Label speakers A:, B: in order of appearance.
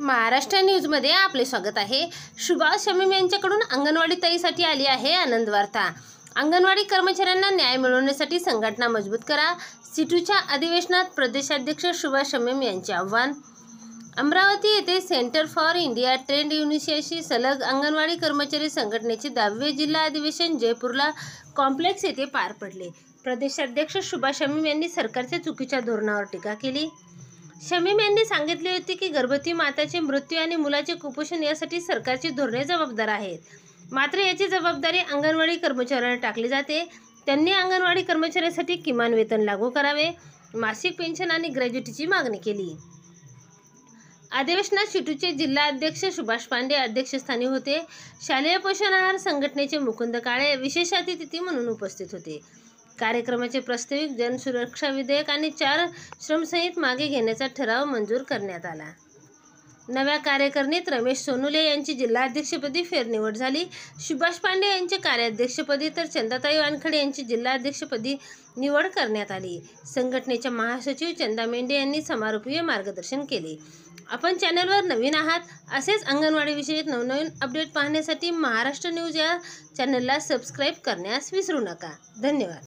A: महाराष्ट्र न्यूजमध्ये आपले स्वागत आहे। सुभाष शमीम यांच्याकडून अंगणवाडी ताईसाठी आली आहे आनंद वार्ता। अंगणवाडी कर्मचाऱ्यांना न्याय मिळवण्यासाठी संघटना मजबूत करा। सिटूच्या अधिवेशनात प्रदेशाध्यक्ष सुभाष शमीम यांचे आव्हान। अमरावती येथे सेंटर फॉर इंडिया ट्रेड युनियनशी सलग अंगणवाडी कर्मचारी संघटनेचे 10वे जिल्हा अधिवेशन जयपूरला कॉम्प्लेक्स येथे पार पडले। प्रदेशाध्यक्ष सुभाष शमीम यांनी सरकारच्या चुकीच्या धोरणावर टीका केली। शमीम यांनी सांगितले होते की गर्भवती माताचे मृत्यू आणि मुलाचे कुपोषण यासाठी सरकारची धोरणे जबाबदार आहेत, मात्र याची जबाबदारी अंगणवाडी कर्मचाऱ्यांना टाकली जाते। त्यांनी अंगणवाडी कर्मचाऱ्यांसाठी किमान वेतन लागू करावे, मासिक पेन्शन आणि ग्रॅज्युटीची मागणी केली। अधिवेशनात शिटूचे जिल्हा अध्यक्ष सुभाष पांडे अध्यक्षस्थानी होते। शालेय पोषण आहार संघटनेचे मुकुंद काळे विशेष अतिथी म्हणून उपस्थित होते। कार्यक्रमाचे प्रास्ताविक जनसुरक्षा विधेयक आणि 4 श्रमसंहिता मागे घेण्याचा ठराव मंजूर करण्यात आला। नव्या कार्यकारिणीत रमेश सोनुले यांची जिल्हाध्यक्षपदी फेरनिवड झाली। सुभाष पांडे यांचे कार्याध्यक्षपदी तर चंदाताई वानखडे यांची जिल्हाध्यक्षपदी निवड करण्यात आली। संघटनेच्या महासचिव चंदा मेंढे यांनी समारोपीय मार्गदर्शन केले। आपण चॅनलवर नवीन आहात, असेच अंगणवाडी विषयक नवनवीन अपडेट पाहण्यासाठी महाराष्ट्र न्यूज या चॅनलला सबस्क्राईब करण्यास विसरू नका। धन्यवाद।